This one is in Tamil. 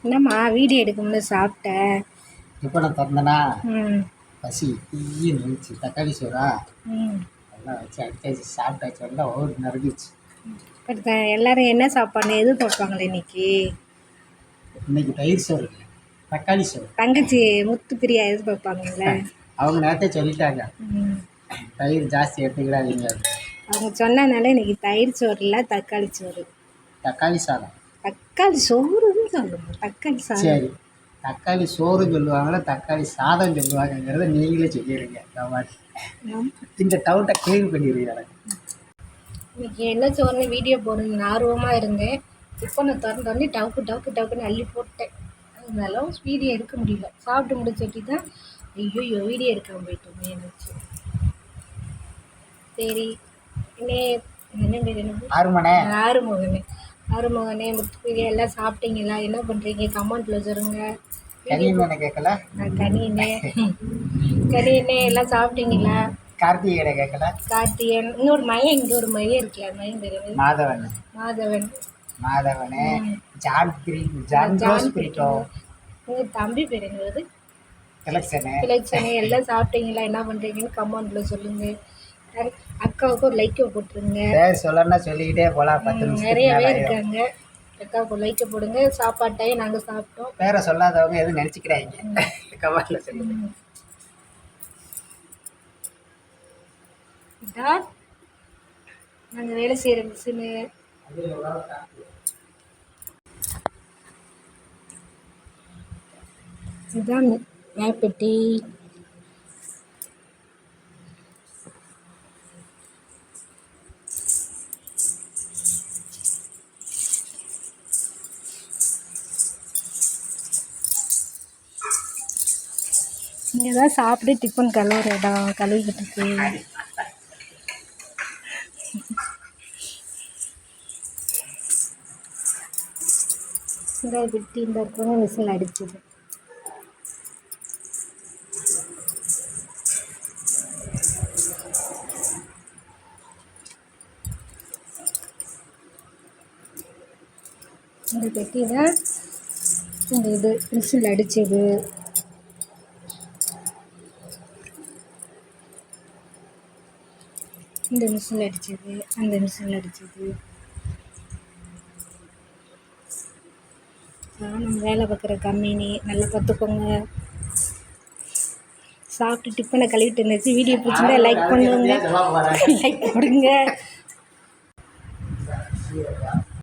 என்னம்மா வீடியோ எடுக்கும்போது சாப்பிட்டேன் இப்போ நான் திறந்தனா ம் பசி தீயின்னு இருந்துச்சு. தக்காளி சோறா ம் எல்லாம் வச்சு அடிச்சாச்சு, சாப்பிட்டாச்சு, எல்லாம் ஓடு நறுக்கிச்சு. அடுத்த எல்லாரும் என்ன சாப்பாடு எதிர்பார்ப்பாங்களே இன்னைக்கு? இன்னைக்கு தயிர் சோறு இல்லை, தக்காளி சோறு. தங்கச்சி முத்து பிரியா எதிர்பார்ப்பாங்கல்ல. அவங்க நேரத்தை சொல்லிட்டாங்க, ம் தயிர் ஜாஸ்தி எடுத்துக்கிறாதீங்க. அவங்க சொன்னனால இன்னைக்கு தயிர் சோறு இல்லை, தக்காளி சோறு. தக்காளி சாதம். தக்காளி சோறுன்னு சொல்லணும், தக்காளி சாதம். சரி, தக்காளி சோறு சொல்லுவாங்களா தக்காளி சாதம் சொல்லுவாங்கங்கிறத நீங்களே சொல்லிடுங்க. இந்த டவுட்டை கிளீன் பண்ணிடுறீங்க. எனக்கு இன்னைக்கு என்ன சோறுன்னு வீடியோ போடணும்னு ஆர்வமாக இருந்தேன். இப்போ நான் திறந்தோடனே டவுக்குன்னு அள்ளி போட்டேன். அதனால வீடியோ எடுக்க முடியல. சாப்பிட்டு முடிச்சுட்டு தான் ஐயோ வீடியோ எடுக்காமல் போயிட்டோமே நினச்சி. சரி என்ன பேர் என்ன ஆறுமுகனே முத்துப்பிரியா எல்லாம் சாப்பிட்டீங்களா? என்ன பண்ணுறீங்க? கமெண்ட்டில் சொல்லுங்கள். கனியண்ணே கேட்கல, கனியண்ணே எல்லாம் சாப்பிட்டீங்களா? கார்த்திகேயனை கேட்கல, கார்த்திகேயன் இங்கே ஒரு மையம் இருக்குல்ல, மையம் பேர் மாதவனே, ஜான் பிரிட்டோ, உங்கள் தம்பி பேர் என்னது? கிளக்ஷனே. எல்லாம் சாப்பிட்டீங்களா? என்ன பண்ணுறீங்கன்னு கமெண்ட்டில் சொல்லுங்கள். அக்காவுக்கு ஒரு லைக்கை போட்டுருங்க. சொல்லணும்னா சொல்லிக்கிட்டே போகலாம், 10 நிமிஷம் நிறையவே இருக்காங்க. அக்காவுக்கு ஒரு லைக்கை போடுங்க. சாப்பாட்டையும் நாங்கள் சாப்பிட்டோம். பேரை சொல்லாதவங்க எதுவும் நினச்சிக்கிறாங்க, கமெண்ட்டில் சொல்லுங்கள். இதான் நாங்கள் வேலை செய்கிற மிஷினு. இதுதான் மேப்பெட்டி. இங்கே தான் சாப்பிட்டு டிஃபன் கழுவுற இடம், கழுவிக்கிட்டு இருக்கு. இந்த பெட்டி இந்த இருக்கிறவங்க விசில் அடிச்சுது. இந்த பெட்டி தான் இந்த இது விசில் அடிச்சது. இந்த மிஷின் அடித்தது, அந்த மிஷின் அடித்தது. நம்ம வேலை பார்க்குற கம்பெனி நல்லா பார்த்துக்கோங்க. சாப்பிட்டு டிஃபனை கழுவிட்டு இருந்துச்சு. வீடியோ பிடிச்சிருந்தா லைக் பண்ணுங்க, லைக் போடுங்க.